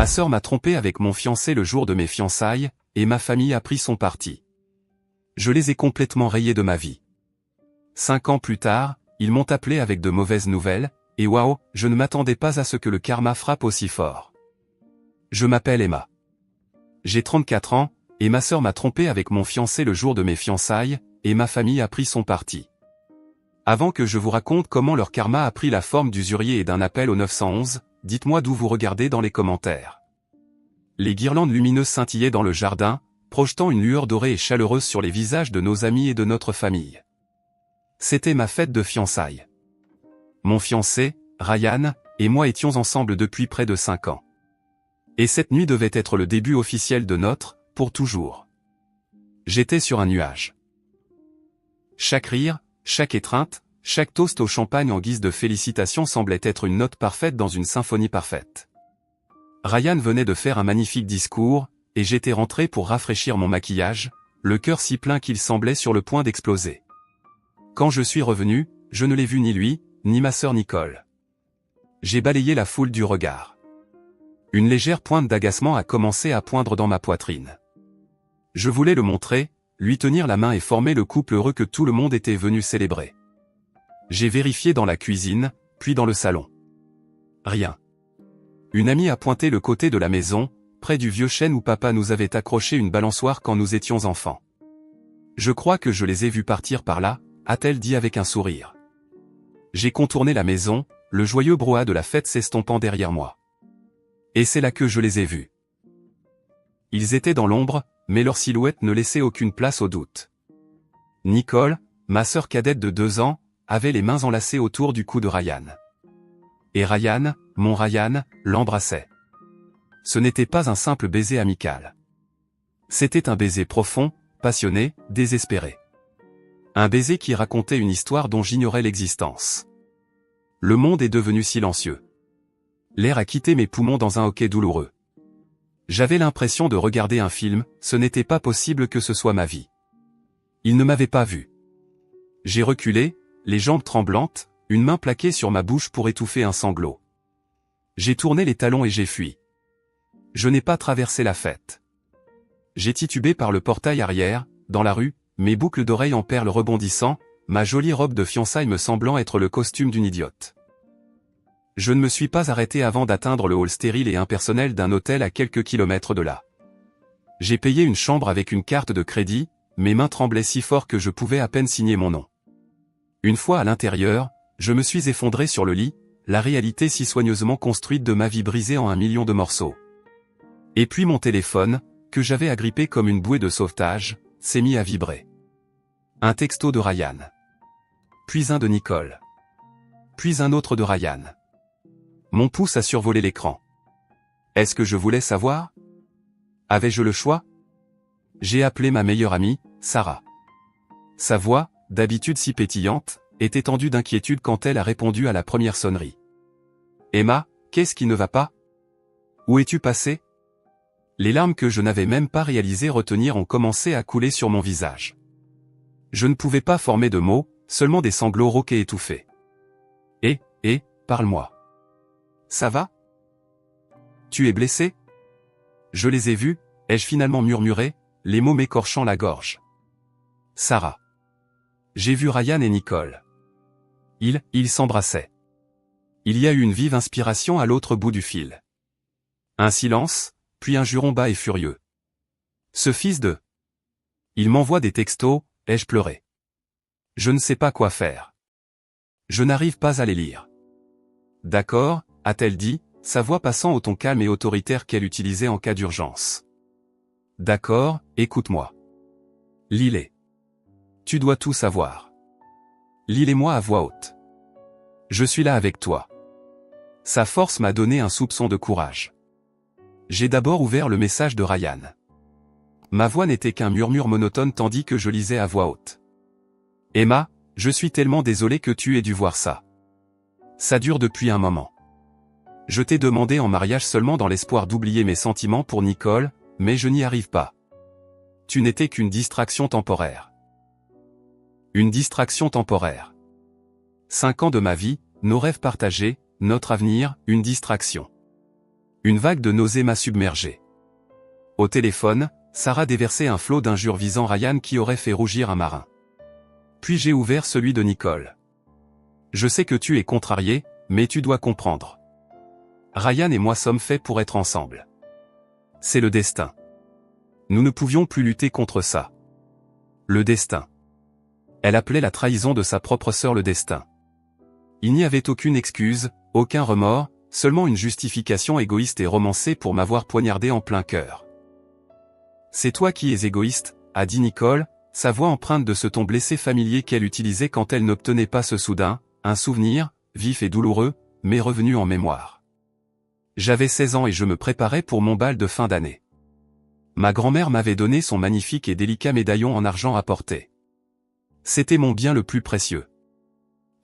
Ma sœur m'a trompé avec mon fiancé le jour de mes fiançailles, et ma famille a pris son parti. Je les ai complètement rayés de ma vie. 5 ans plus tard, ils m'ont appelé avec de mauvaises nouvelles, et waouh, je ne m'attendais pas à ce que le karma frappe aussi fort. Je m'appelle Emma. J'ai 34 ans, et ma sœur m'a trompé avec mon fiancé le jour de mes fiançailles, et ma famille a pris son parti. Avant que je vous raconte comment leur karma a pris la forme d'usurier et d'un appel au 911, dites-moi d'où vous regardez dans les commentaires. Les guirlandes lumineuses scintillaient dans le jardin, projetant une lueur dorée et chaleureuse sur les visages de nos amis et de notre famille. C'était ma fête de fiançailles. Mon fiancé, Ryan, et moi étions ensemble depuis près de 5 ans. Et cette nuit devait être le début officiel de notre, pour toujours. J'étais sur un nuage. Chaque rire, chaque étreinte, chaque toast au champagne en guise de félicitations semblait être une note parfaite dans une symphonie parfaite. Ryan venait de faire un magnifique discours, et j'étais rentré pour rafraîchir mon maquillage, le cœur si plein qu'il semblait sur le point d'exploser. Quand je suis revenu, je ne l'ai vu ni lui, ni ma sœur Nicole. J'ai balayé la foule du regard. Une légère pointe d'agacement a commencé à poindre dans ma poitrine. Je voulais le montrer, lui tenir la main et former le couple heureux que tout le monde était venu célébrer. J'ai vérifié dans la cuisine, puis dans le salon. Rien. Une amie a pointé le côté de la maison, près du vieux chêne où papa nous avait accroché une balançoire quand nous étions enfants. Je crois que je les ai vus partir par là, a-t-elle dit avec un sourire. J'ai contourné la maison, le joyeux brouhaha de la fête s'estompant derrière moi. Et c'est là que je les ai vus. Ils étaient dans l'ombre, mais leur silhouette ne laissait aucune place au doute. Nicole, ma sœur cadette de 2 ans, avait les mains enlacées autour du cou de Ryan. Et Ryan, mon Ryan, l'embrassait. Ce n'était pas un simple baiser amical. C'était un baiser profond, passionné, désespéré. Un baiser qui racontait une histoire dont j'ignorais l'existence. Le monde est devenu silencieux. L'air a quitté mes poumons dans un hoquet douloureux. J'avais l'impression de regarder un film, ce n'était pas possible que ce soit ma vie. Il ne m'avait pas vu. J'ai reculé, les jambes tremblantes, une main plaquée sur ma bouche pour étouffer un sanglot. J'ai tourné les talons et j'ai fui. Je n'ai pas traversé la fête. J'ai titubé par le portail arrière, dans la rue, mes boucles d'oreilles en perles rebondissant, ma jolie robe de fiançailles me semblant être le costume d'une idiote. Je ne me suis pas arrêté avant d'atteindre le hall stérile et impersonnel d'un hôtel à quelques kilomètres de là. J'ai payé une chambre avec une carte de crédit, mes mains tremblaient si fort que je pouvais à peine signer mon nom. Une fois à l'intérieur, je me suis effondré sur le lit, la réalité si soigneusement construite de ma vie brisée en 1 million de morceaux. Et puis mon téléphone, que j'avais agrippé comme une bouée de sauvetage, s'est mis à vibrer. Un texto de Ryan. Puis un de Nicole. Puis un autre de Ryan. Mon pouce a survolé l'écran. Est-ce que je voulais savoir? Avais-je le choix? J'ai appelé ma meilleure amie, Sarah. Sa voix, d'habitude si pétillante, était tendue d'inquiétude quand elle a répondu à la première sonnerie. Emma, qu'est-ce qui ne va pas? Où es-tu passé? Les larmes que je n'avais même pas réalisé retenir ont commencé à couler sur mon visage. Je ne pouvais pas former de mots, seulement des sanglots rauques et étouffés. Parle-moi. Ça va? Tu es blessé? Je les ai vus, ai-je finalement murmuré, les mots m'écorchant la gorge. Sarah. J'ai vu Ryan et Nicole. Ils s'embrassaient. Il y a eu une vive inspiration à l'autre bout du fil. Un silence, puis un juron bas et furieux. Ce fils de... Il m'envoie des textos, ai-je pleuré. Je ne sais pas quoi faire. Je n'arrive pas à les lire. D'accord, a-t-elle dit, sa voix passant au ton calme et autoritaire qu'elle utilisait en cas d'urgence. D'accord, écoute-moi. Lis-les. Tu dois tout savoir. Lis-les-moi à voix haute. Je suis là avec toi. Sa force m'a donné un soupçon de courage. J'ai d'abord ouvert le message de Ryan. Ma voix n'était qu'un murmure monotone tandis que je lisais à voix haute. Emma, je suis tellement désolé que tu aies dû voir ça. Ça dure depuis un moment. Je t'ai demandé en mariage seulement dans l'espoir d'oublier mes sentiments pour Nicole, mais je n'y arrive pas. Tu n'étais qu'une distraction temporaire. Une distraction temporaire. 5 ans de ma vie, nos rêves partagés, notre avenir, une distraction. Une vague de nausées m'a submergé. Au téléphone, Sarah déversait un flot d'injures visant Ryan qui aurait fait rougir un marin. Puis j'ai ouvert celui de Nicole. Je sais que tu es contrarié, mais tu dois comprendre. Ryan et moi sommes faits pour être ensemble. C'est le destin. Nous ne pouvions plus lutter contre ça. Le destin. Elle appelait la trahison de sa propre sœur le destin. Il n'y avait aucune excuse, aucun remords, seulement une justification égoïste et romancée pour m'avoir poignardé en plein cœur. C'est toi qui es égoïste, a dit Nicole, sa voix empreinte de ce ton blessé familier qu'elle utilisait quand elle n'obtenait pas ce soudain, un souvenir, vif et douloureux, mais revenu en mémoire. J'avais 16 ans et je me préparais pour mon bal de fin d'année. Ma grand-mère m'avait donné son magnifique et délicat médaillon en argent à porter. C'était mon bien le plus précieux.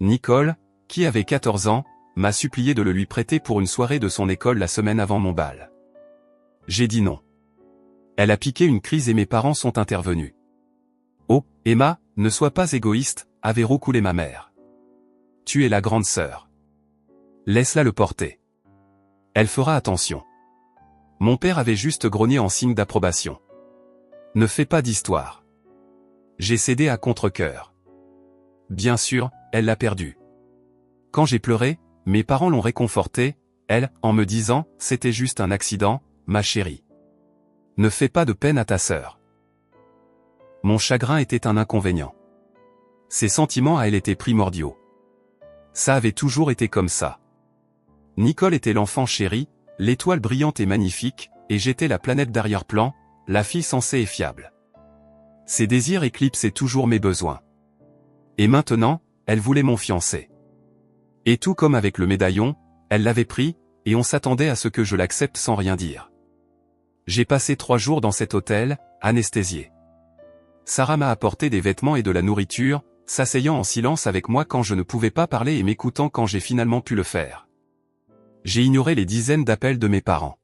Nicole, qui avait 14 ans, m'a supplié de le lui prêter pour une soirée de son école la semaine avant mon bal. J'ai dit non. Elle a piqué une crise et mes parents sont intervenus. Oh, Emma, ne sois pas égoïste, avait roucoulé ma mère. Tu es la grande sœur. Laisse-la le porter. Elle fera attention. Mon père avait juste grogné en signe d'approbation. Ne fais pas d'histoire. J'ai cédé à contre-cœur. Bien sûr, elle l'a perdu. Quand j'ai pleuré, mes parents l'ont réconfortée, elle, en me disant, c'était juste un accident, ma chérie. Ne fais pas de peine à ta sœur. Mon chagrin était un inconvénient. Ses sentiments à elle étaient primordiaux. Ça avait toujours été comme ça. Nicole était l'enfant chéri, l'étoile brillante et magnifique, et j'étais la planète d'arrière-plan, la fille sensée et fiable. Ses désirs éclipsaient toujours mes besoins. Et maintenant, elle voulait mon fiancé. Et tout comme avec le médaillon, elle l'avait pris, et on s'attendait à ce que je l'accepte sans rien dire. J'ai passé 3 jours dans cet hôtel, anesthésié. Sarah m'a apporté des vêtements et de la nourriture, s'asseyant en silence avec moi quand je ne pouvais pas parler et m'écoutant quand j'ai finalement pu le faire. J'ai ignoré les dizaines d'appels de mes parents.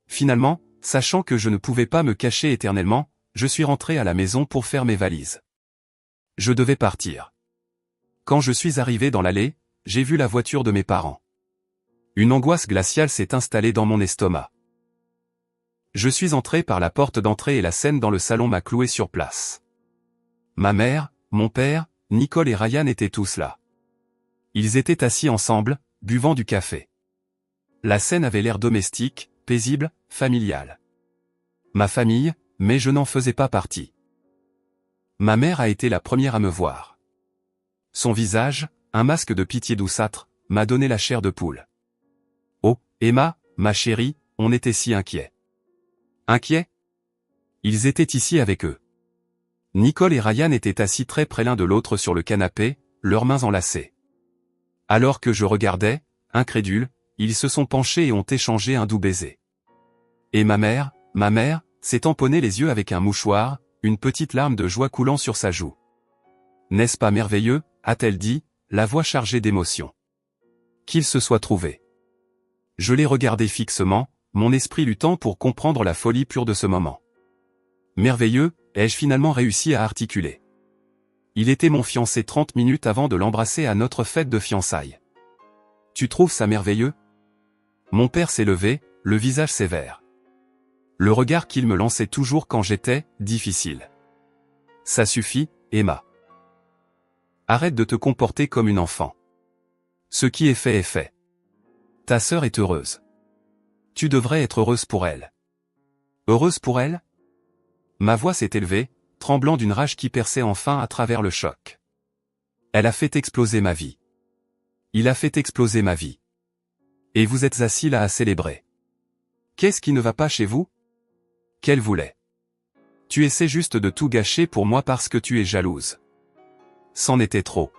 Finalement, sachant que je ne pouvais pas me cacher éternellement, je suis rentré à la maison pour faire mes valises. Je devais partir. Quand je suis arrivé dans l'allée, j'ai vu la voiture de mes parents. Une angoisse glaciale s'est installée dans mon estomac. Je suis entré par la porte d'entrée et la scène dans le salon m'a cloué sur place. Ma mère, mon père, Nicole et Ryan étaient tous là. Ils étaient assis ensemble, buvant du café. La scène avait l'air domestique, paisible, familiale. Ma famille, mais je n'en faisais pas partie. Ma mère a été la première à me voir. Son visage, un masque de pitié douceâtre, m'a donné la chair de poule. Oh, Emma, ma chérie, on était si inquiets. Inquiets? Ils étaient ici avec eux. Nicole et Ryan étaient assis très près l'un de l'autre sur le canapé, leurs mains enlacées. Alors que je regardais, incrédule, ils se sont penchés et ont échangé un doux baiser. Et ma mère, s'est tamponnée les yeux avec un mouchoir, une petite larme de joie coulant sur sa joue. N'est-ce pas merveilleux, a-t-elle dit, la voix chargée d'émotion. Qu'ils se soient trouvés. Je l'ai regardé fixement, mon esprit luttant pour comprendre la folie pure de ce moment. Merveilleux, ai-je finalement réussi à articuler. Il était mon fiancé 30 minutes avant de l'embrasser à notre fête de fiançailles. Tu trouves ça merveilleux? Mon père s'est levé, le visage sévère. Le regard qu'il me lançait toujours quand j'étais difficile. Ça suffit, Emma. Arrête de te comporter comme une enfant. Ce qui est fait est fait. Ta sœur est heureuse. Tu devrais être heureuse pour elle. Heureuse pour elle? Ma voix s'est élevée, tremblant d'une rage qui perçait enfin à travers le choc. Elle a fait exploser ma vie. Il a fait exploser ma vie. Et vous êtes assis là à célébrer. Qu'est-ce qui ne va pas chez vous? Qu'elle voulait. Tu essaies juste de tout gâcher pour moi parce que tu es jalouse. C'en était trop.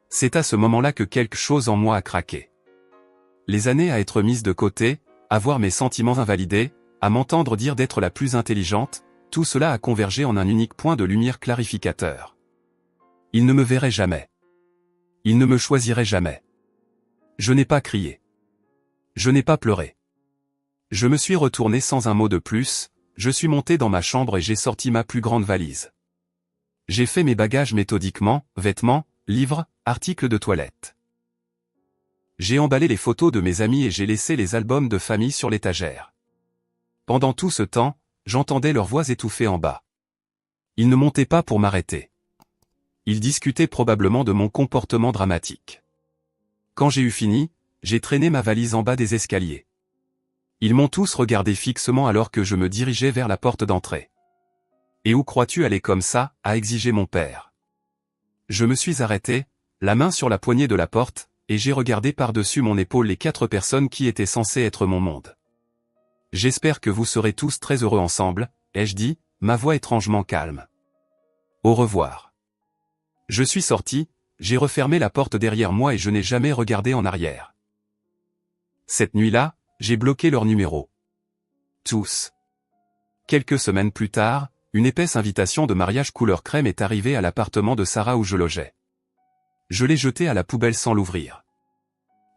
C'est à ce moment-là que quelque chose en moi a craqué. Les années à être mises de côté, à voir mes sentiments invalidés, à m'entendre dire d'être la plus intelligente, tout cela a convergé en un unique point de lumière clarificateur. Il ne me verrait jamais. Il ne me choisirait jamais. Je n'ai pas crié. Je n'ai pas pleuré. Je me suis retourné sans un mot de plus, je suis monté dans ma chambre et j'ai sorti ma plus grande valise. J'ai fait mes bagages méthodiquement, vêtements, livres, articles de toilette. J'ai emballé les photos de mes amis et j'ai laissé les albums de famille sur l'étagère. Pendant tout ce temps, j'entendais leurs voix étouffées en bas. Ils ne montaient pas pour m'arrêter. Ils discutaient probablement de mon comportement dramatique. Quand j'ai eu fini, j'ai traîné ma valise en bas des escaliers. Ils m'ont tous regardé fixement alors que je me dirigeais vers la porte d'entrée. « Et où crois-tu aller comme ça ?» a exigé mon père. Je me suis arrêté, la main sur la poignée de la porte, et j'ai regardé par-dessus mon épaule les 4 personnes qui étaient censées être mon monde. « J'espère que vous serez tous très heureux ensemble », ai-je dit, ma voix étrangement calme. « Au revoir. » Je suis sorti, j'ai refermé la porte derrière moi et je n'ai jamais regardé en arrière. Cette nuit-là, j'ai bloqué leur numéro. Tous. Quelques semaines plus tard, une épaisse invitation de mariage couleur crème est arrivée à l'appartement de Sarah où je logeais. Je l'ai jetée à la poubelle sans l'ouvrir.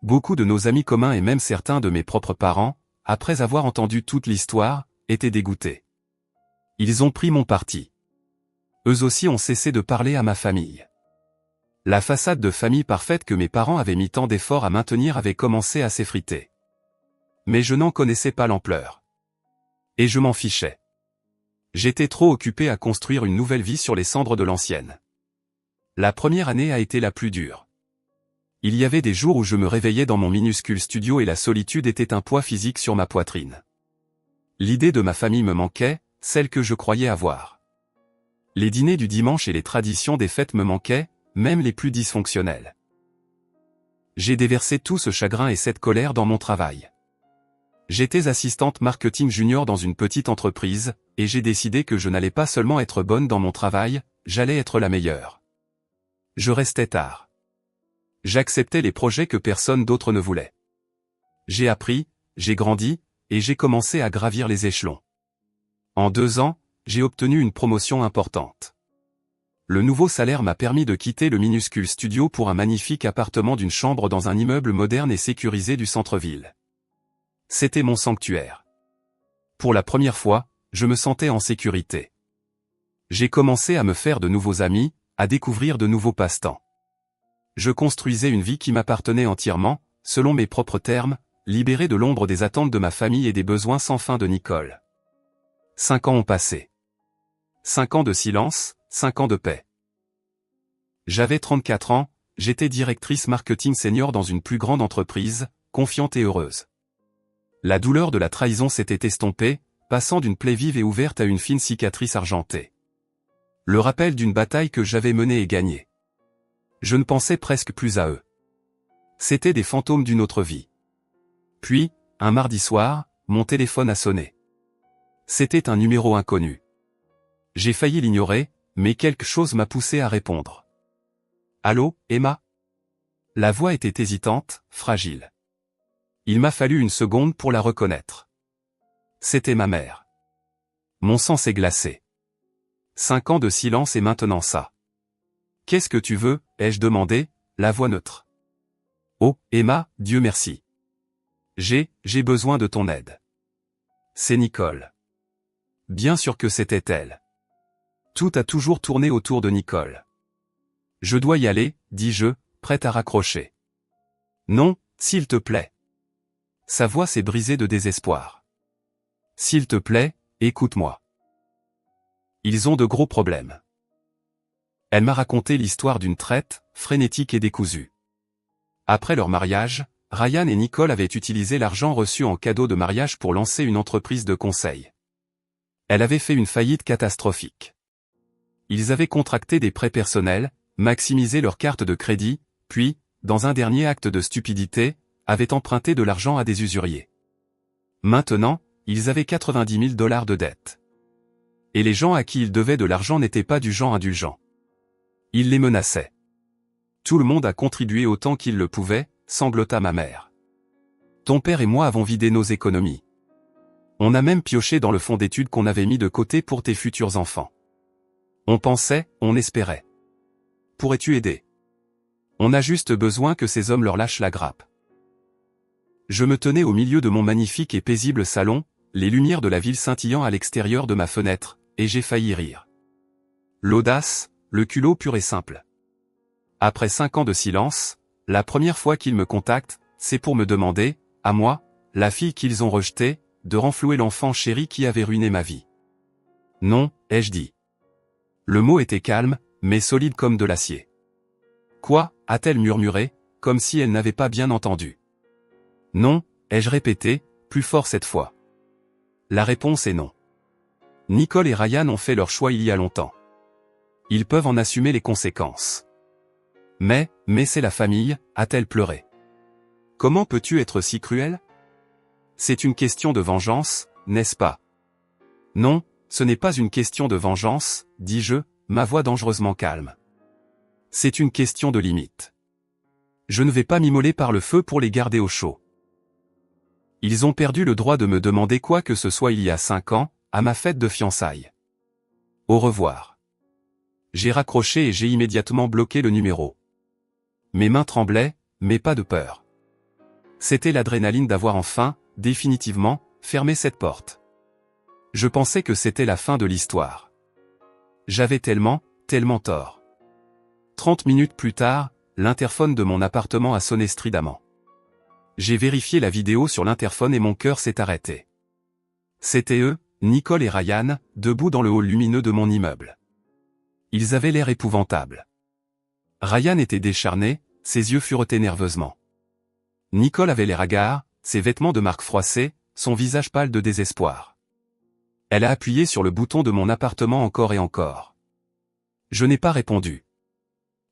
Beaucoup de nos amis communs et même certains de mes propres parents, après avoir entendu toute l'histoire, étaient dégoûtés. Ils ont pris mon parti. Eux aussi ont cessé de parler à ma famille. La façade de famille parfaite que mes parents avaient mis tant d'efforts à maintenir avait commencé à s'effriter. Mais je n'en connaissais pas l'ampleur. Et je m'en fichais. J'étais trop occupé à construire une nouvelle vie sur les cendres de l'ancienne. La première année a été la plus dure. Il y avait des jours où je me réveillais dans mon minuscule studio et la solitude était un poids physique sur ma poitrine. L'idée de ma famille me manquait, celle que je croyais avoir. Les dîners du dimanche et les traditions des fêtes me manquaient, même les plus dysfonctionnelles. J'ai déversé tout ce chagrin et cette colère dans mon travail. J'étais assistante marketing junior dans une petite entreprise, et j'ai décidé que je n'allais pas seulement être bonne dans mon travail, j'allais être la meilleure. Je restais tard. J'acceptais les projets que personne d'autre ne voulait. J'ai appris, j'ai grandi, et j'ai commencé à gravir les échelons. En 2 ans, j'ai obtenu une promotion importante. Le nouveau salaire m'a permis de quitter le minuscule studio pour un magnifique appartement d'une chambre dans un immeuble moderne et sécurisé du centre-ville. C'était mon sanctuaire. Pour la première fois, je me sentais en sécurité. J'ai commencé à me faire de nouveaux amis, à découvrir de nouveaux passe-temps. Je construisais une vie qui m'appartenait entièrement, selon mes propres termes, libéré de l'ombre des attentes de ma famille et des besoins sans fin de Nicole. 5 ans ont passé. 5 ans de silence, 5 ans de paix. J'avais 34 ans, j'étais directrice marketing senior dans une plus grande entreprise, confiante et heureuse. La douleur de la trahison s'était estompée, passant d'une plaie vive et ouverte à une fine cicatrice argentée. Le rappel d'une bataille que j'avais menée et gagnée. Je ne pensais presque plus à eux. C'étaient des fantômes d'une autre vie. Puis, un mardi soir, mon téléphone a sonné. C'était un numéro inconnu. J'ai failli l'ignorer, mais quelque chose m'a poussé à répondre. « Allô, Emma ?» La voix était hésitante, fragile. Il m'a fallu une seconde pour la reconnaître. C'était ma mère. Mon sang s'est glacé. 5 ans de silence et maintenant ça. « Qu'est-ce que tu veux ?» ai-je demandé, la voix neutre. « Oh, Emma, Dieu merci. J'ai besoin de ton aide. » C'est Nicole. Bien sûr que c'était elle. Tout a toujours tourné autour de Nicole. « Je dois y aller, » dis-je, prête à raccrocher. « Non, s'il te plaît. » Sa voix s'est brisée de désespoir. « S'il te plaît, écoute-moi. Ils ont de gros problèmes. » Elle m'a raconté l'histoire d'une traite, frénétique et décousue. Après leur mariage, Ryan et Nicole avaient utilisé l'argent reçu en cadeau de mariage pour lancer une entreprise de conseil. Elle avait fait une faillite catastrophique. Ils avaient contracté des prêts personnels, maximisé leur carte de crédit, puis, dans un dernier acte de stupidité, avaient emprunté de l'argent à des usuriers. Maintenant, ils avaient 90 000 $ de dettes. Et les gens à qui ils devaient de l'argent n'étaient pas du genre indulgent. Ils les menaçaient. Tout le monde a contribué autant qu'il le pouvait, sanglota ma mère. Ton père et moi avons vidé nos économies. On a même pioché dans le fonds d'études qu'on avait mis de côté pour tes futurs enfants. On pensait, on espérait. Pourrais-tu aider? On a juste besoin que ces hommes leur lâchent la grappe. Je me tenais au milieu de mon magnifique et paisible salon, les lumières de la ville scintillant à l'extérieur de ma fenêtre, et j'ai failli rire. L'audace, le culot pur et simple. Après 5 ans de silence, la première fois qu'ils me contactent, c'est pour me demander, à moi, la fille qu'ils ont rejetée, de renflouer l'enfant chéri qui avait ruiné ma vie. Non, ai-je dit. Le mot était calme, mais solide comme de l'acier. Quoi, a-t-elle murmuré, comme si elle n'avait pas bien entendu. Non, ai-je répété, plus fort cette fois. La réponse est non. Nicole et Ryan ont fait leur choix il y a longtemps. Ils peuvent en assumer les conséquences. Mais c'est la famille, a-t-elle pleuré. Comment peux-tu être si cruel? C'est une question de vengeance, n'est-ce pas? Non, ce n'est pas une question de vengeance, dis-je, ma voix dangereusement calme. C'est une question de limite. Je ne vais pas m'immoler par le feu pour les garder au chaud. Ils ont perdu le droit de me demander quoi que ce soit il y a 5 ans, à ma fête de fiançailles. Au revoir. J'ai raccroché et j'ai immédiatement bloqué le numéro. Mes mains tremblaient, mais pas de peur. C'était l'adrénaline d'avoir enfin, définitivement, fermé cette porte. Je pensais que c'était la fin de l'histoire. J'avais tellement tort. 30 minutes plus tard, l'interphone de mon appartement a sonné stridemment. J'ai vérifié la vidéo sur l'interphone et mon cœur s'est arrêté. C'étaient eux, Nicole et Ryan, debout dans le hall lumineux de mon immeuble. Ils avaient l'air épouvantables. Ryan était décharné, ses yeux furetés nerveusement. Nicole avait l'air hagard, ses vêtements de marque froissés, son visage pâle de désespoir. Elle a appuyé sur le bouton de mon appartement encore et encore. Je n'ai pas répondu.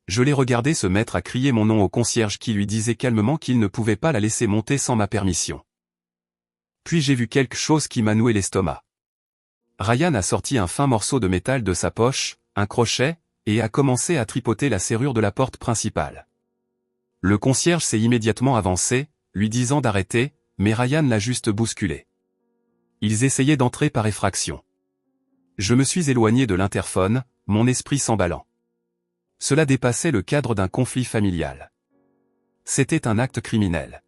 Je l'ai regardé se mettre à crier mon nom au concierge qui lui disait calmement qu'il ne pouvait pas la laisser monter sans ma permission. Puis j'ai vu quelque chose qui m'a noué l'estomac. Ryan a sorti un fin morceau de métal de sa poche, un crochet, et a commencé à tripoter la serrure de la porte principale. Le concierge s'est immédiatement avancé, lui disant d'arrêter, mais Ryan l'a juste bousculé. Ils essayaient d'entrer par effraction. Je me suis éloigné de l'interphone, mon esprit s'emballant. Cela dépassait le cadre d'un conflit familial. C'était un acte criminel.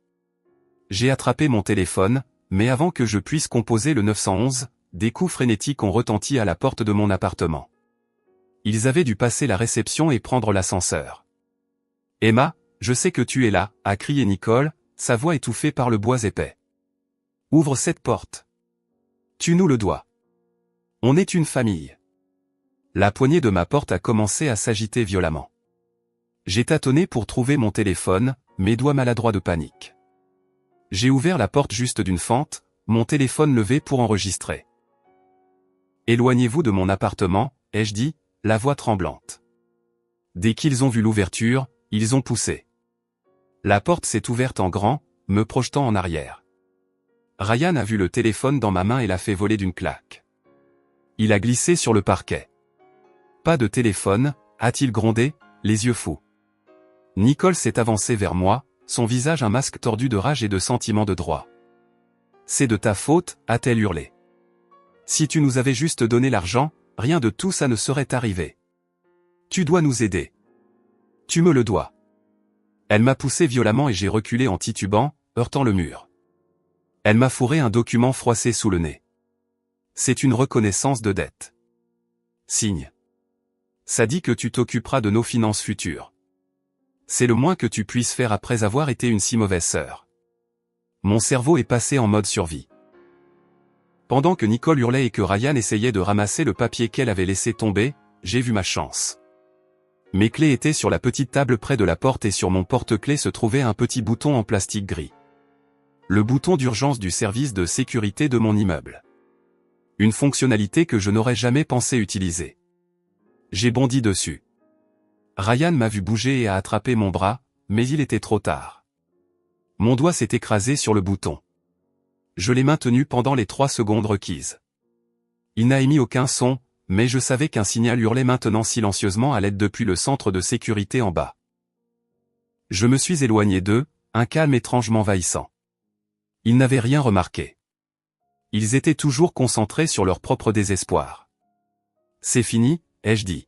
J'ai attrapé mon téléphone, mais avant que je puisse composer le 911, des coups frénétiques ont retenti à la porte de mon appartement. Ils avaient dû passer la réception et prendre l'ascenseur. « Emma, je sais que tu es là », a crié Nicole, sa voix étouffée par le bois épais. « Ouvre cette porte. Tu nous le dois. On est une famille. » La poignée de ma porte a commencé à s'agiter violemment. J'ai tâtonné pour trouver mon téléphone, mes doigts maladroits de panique. J'ai ouvert la porte juste d'une fente, mon téléphone levé pour enregistrer. « Éloignez-vous de mon appartement », ai-je dit, la voix tremblante. Dès qu'ils ont vu l'ouverture, ils ont poussé. La porte s'est ouverte en grand, me projetant en arrière. Ryan a vu le téléphone dans ma main et l'a fait voler d'une claque. Il a glissé sur le parquet. « Pas de téléphone », a-t-il grondé, les yeux fous. Nicole s'est avancée vers moi, son visage un masque tordu de rage et de sentiment de droit. « C'est de ta faute », a-t-elle hurlé. « Si tu nous avais juste donné l'argent, rien de tout ça ne serait arrivé. Tu dois nous aider. Tu me le dois. » Elle m'a poussé violemment et j'ai reculé en titubant, heurtant le mur. Elle m'a fourré un document froissé sous le nez. C'est une reconnaissance de dette. Signe. Ça dit que tu t'occuperas de nos finances futures. C'est le moins que tu puisses faire après avoir été une si mauvaise sœur. Mon cerveau est passé en mode survie. Pendant que Nicole hurlait et que Ryan essayait de ramasser le papier qu'elle avait laissé tomber, j'ai vu ma chance. Mes clés étaient sur la petite table près de la porte et sur mon porte-clés se trouvait un petit bouton en plastique gris. Le bouton d'urgence du service de sécurité de mon immeuble. Une fonctionnalité que je n'aurais jamais pensé utiliser. J'ai bondi dessus. Ryan m'a vu bouger et a attrapé mon bras, mais il était trop tard. Mon doigt s'est écrasé sur le bouton. Je l'ai maintenu pendant les 3 secondes requises. Il n'a émis aucun son, mais je savais qu'un signal hurlait maintenant silencieusement à l'aide depuis le centre de sécurité en bas. Je me suis éloigné d'eux, un calme étrangement envahissant. Ils n'avaient rien remarqué. Ils étaient toujours concentrés sur leur propre désespoir. « C'est fini », ai-je dit.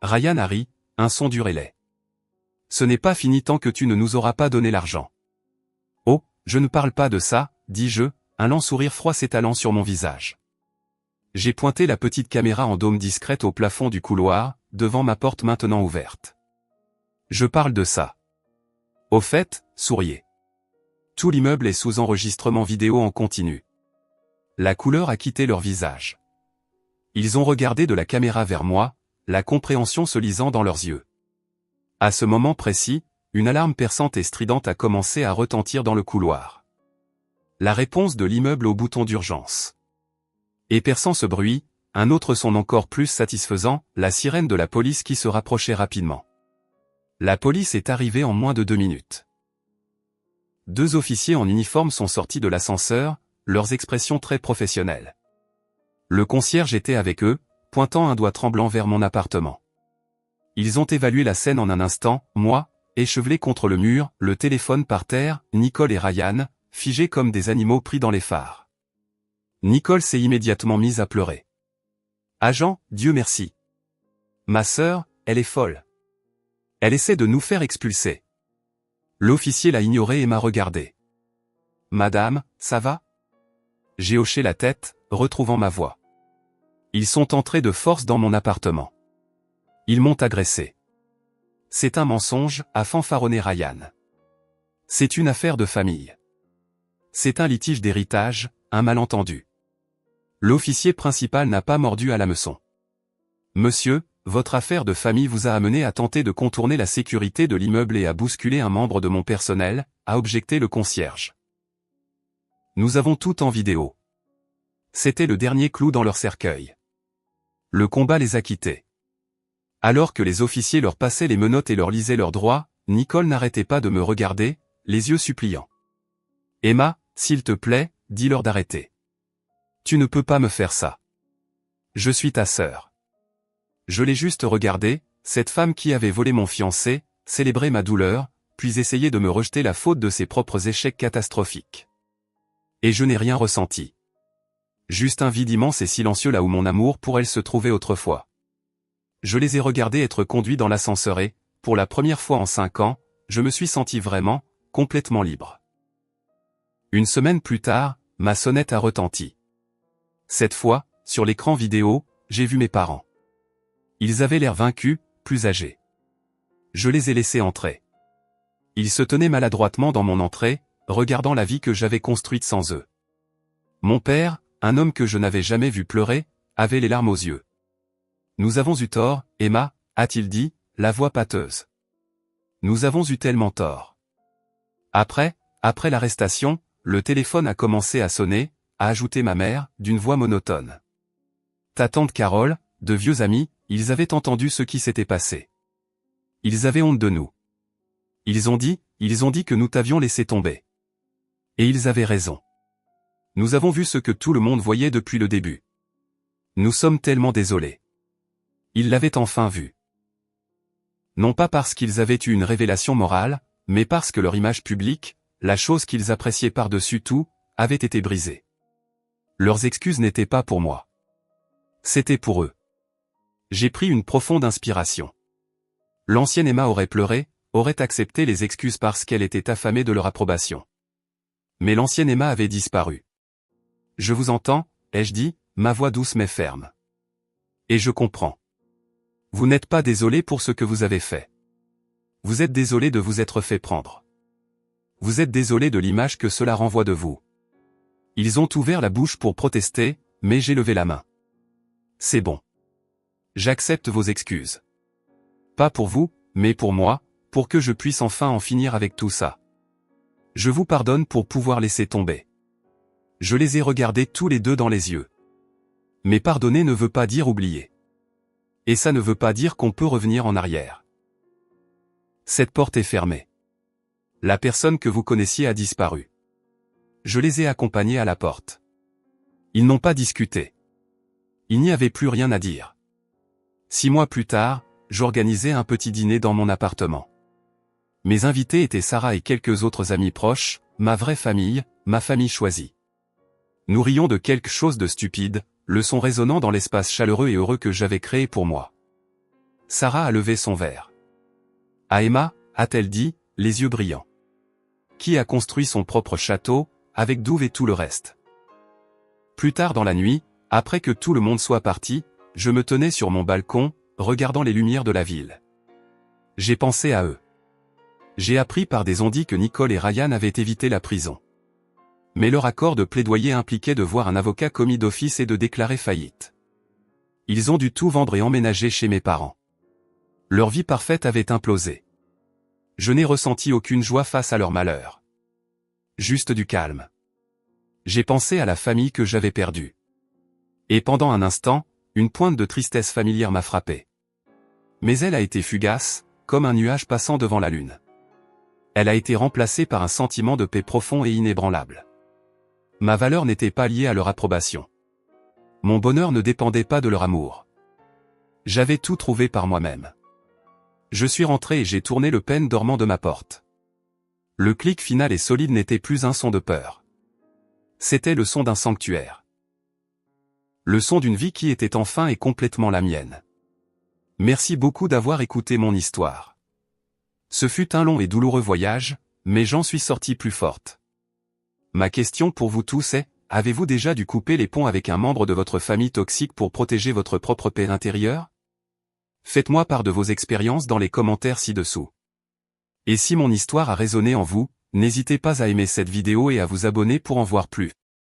Ryan a ri, un son dur et laid. « Ce n'est pas fini tant que tu ne nous auras pas donné l'argent. »« Oh, je ne parle pas de ça », dis-je, un lent sourire froid s'étalant sur mon visage. J'ai pointé la petite caméra en dôme discrète au plafond du couloir, devant ma porte maintenant ouverte. « Je parle de ça. » Au fait, souriez. Tout l'immeuble est sous enregistrement vidéo en continu. La couleur a quitté leur visage. Ils ont regardé de la caméra vers moi, la compréhension se lisant dans leurs yeux. À ce moment précis, une alarme perçante et stridente a commencé à retentir dans le couloir. La réponse de l'immeuble au bouton d'urgence. Et perçant ce bruit, un autre son encore plus satisfaisant, la sirène de la police qui se rapprochait rapidement. La police est arrivée en moins de 2 minutes. 2 officiers en uniforme sont sortis de l'ascenseur, leurs expressions très professionnelles. Le concierge était avec eux, pointant un doigt tremblant vers mon appartement. Ils ont évalué la scène en un instant, moi, échevelé contre le mur, le téléphone par terre, Nicole et Ryan, figés comme des animaux pris dans les phares. Nicole s'est immédiatement mise à pleurer. Agent, Dieu merci. Ma sœur, elle est folle. Elle essaie de nous faire expulser. L'officier l'a ignorée et m'a regardé. Madame, ça va? J'ai hoché la tête, retrouvant ma voix. Ils sont entrés de force dans mon appartement. Ils m'ont agressé. C'est un mensonge, a fanfaronné Ryan. C'est une affaire de famille. C'est un litige d'héritage, un malentendu. L'officier principal n'a pas mordu à l'hameçon. Monsieur, votre affaire de famille vous a amené à tenter de contourner la sécurité de l'immeuble et à bousculer un membre de mon personnel, a objecté le concierge. Nous avons tout en vidéo. C'était le dernier clou dans leur cercueil. Le combat les a quittés. Alors que les officiers leur passaient les menottes et leur lisaient leurs droits, Nicole n'arrêtait pas de me regarder, les yeux suppliants. Emma, s'il te plaît, dis-leur d'arrêter. Tu ne peux pas me faire ça. Je suis ta sœur. Je l'ai juste regardée, cette femme qui avait volé mon fiancé, célébrer ma douleur, puis essayer de me rejeter la faute de ses propres échecs catastrophiques. Et je n'ai rien ressenti. Juste un vide immense et silencieux là où mon amour pour elle se trouvait autrefois. Je les ai regardés être conduits dans l'ascenseur et, pour la première fois en 5 ans, je me suis senti vraiment, complètement libre. Une semaine plus tard, ma sonnette a retenti. Cette fois, sur l'écran vidéo, j'ai vu mes parents. Ils avaient l'air vaincus, plus âgés. Je les ai laissés entrer. Ils se tenaient maladroitement dans mon entrée, regardant la vie que j'avais construite sans eux. Mon père, un homme que je n'avais jamais vu pleurer, avait les larmes aux yeux. Nous avons eu tort, Emma, a-t-il dit, la voix pâteuse. Nous avons eu tellement tort. Après l'arrestation, le téléphone a commencé à sonner, a ajouté ma mère, d'une voix monotone. Ta tante Carole, de vieux amis, ils avaient entendu ce qui s'était passé. Ils avaient honte de nous. Ils ont dit que nous t'avions laissé tomber. Et ils avaient raison. Nous avons vu ce que tout le monde voyait depuis le début. Nous sommes tellement désolés. Ils l'avaient enfin vu. Non pas parce qu'ils avaient eu une révélation morale, mais parce que leur image publique, la chose qu'ils appréciaient par-dessus tout, avait été brisée. Leurs excuses n'étaient pas pour moi. C'était pour eux. J'ai pris une profonde inspiration. L'ancienne Emma aurait pleuré, aurait accepté les excuses parce qu'elle était affamée de leur approbation. Mais l'ancienne Emma avait disparu. Je vous entends, ai-je dit, ma voix douce mais ferme. Et je comprends. Vous n'êtes pas désolé pour ce que vous avez fait. Vous êtes désolé de vous être fait prendre. Vous êtes désolé de l'image que cela renvoie de vous. Ils ont ouvert la bouche pour protester, mais j'ai levé la main. C'est bon. J'accepte vos excuses. Pas pour vous, mais pour moi, pour que je puisse enfin en finir avec tout ça. Je vous pardonne pour pouvoir laisser tomber. Je les ai regardés tous les deux dans les yeux. Mais pardonner ne veut pas dire oublier. Et ça ne veut pas dire qu'on peut revenir en arrière. Cette porte est fermée. La personne que vous connaissiez a disparu. Je les ai accompagnés à la porte. Ils n'ont pas discuté. Il n'y avait plus rien à dire. 6 mois plus tard, j'organisais un petit dîner dans mon appartement. Mes invités étaient Sarah et quelques autres amis proches, ma vraie famille, ma famille choisie. Nous rions de quelque chose de stupide, le son résonnant dans l'espace chaleureux et heureux que j'avais créé pour moi. Sarah a levé son verre. À Emma, a-t-elle dit, les yeux brillants. Qui a construit son propre château, avec douve et tout le reste. Plus tard dans la nuit, après que tout le monde soit parti, je me tenais sur mon balcon, regardant les lumières de la ville. J'ai pensé à eux. J'ai appris par des on-dit que Nicole et Ryan avaient évité la prison. Mais leur accord de plaidoyer impliquait de voir un avocat commis d'office et de déclarer faillite. Ils ont dû tout vendre et emménager chez mes parents. Leur vie parfaite avait implosé. Je n'ai ressenti aucune joie face à leur malheur. Juste du calme. J'ai pensé à la famille que j'avais perdue. Et pendant un instant, une pointe de tristesse familière m'a frappé. Mais elle a été fugace, comme un nuage passant devant la lune. Elle a été remplacée par un sentiment de paix profond et inébranlable. Ma valeur n'était pas liée à leur approbation. Mon bonheur ne dépendait pas de leur amour. J'avais tout trouvé par moi-même. Je suis rentré et j'ai tourné le pêne dormant de ma porte. Le clic final et solide n'était plus un son de peur. C'était le son d'un sanctuaire. Le son d'une vie qui était enfin et complètement la mienne. Merci beaucoup d'avoir écouté mon histoire. Ce fut un long et douloureux voyage, mais j'en suis sorti plus forte. Ma question pour vous tous est, avez-vous déjà dû couper les ponts avec un membre de votre famille toxique pour protéger votre propre paix intérieure? Faites-moi part de vos expériences dans les commentaires ci-dessous. Et si mon histoire a résonné en vous, n'hésitez pas à aimer cette vidéo et à vous abonner pour en voir plus.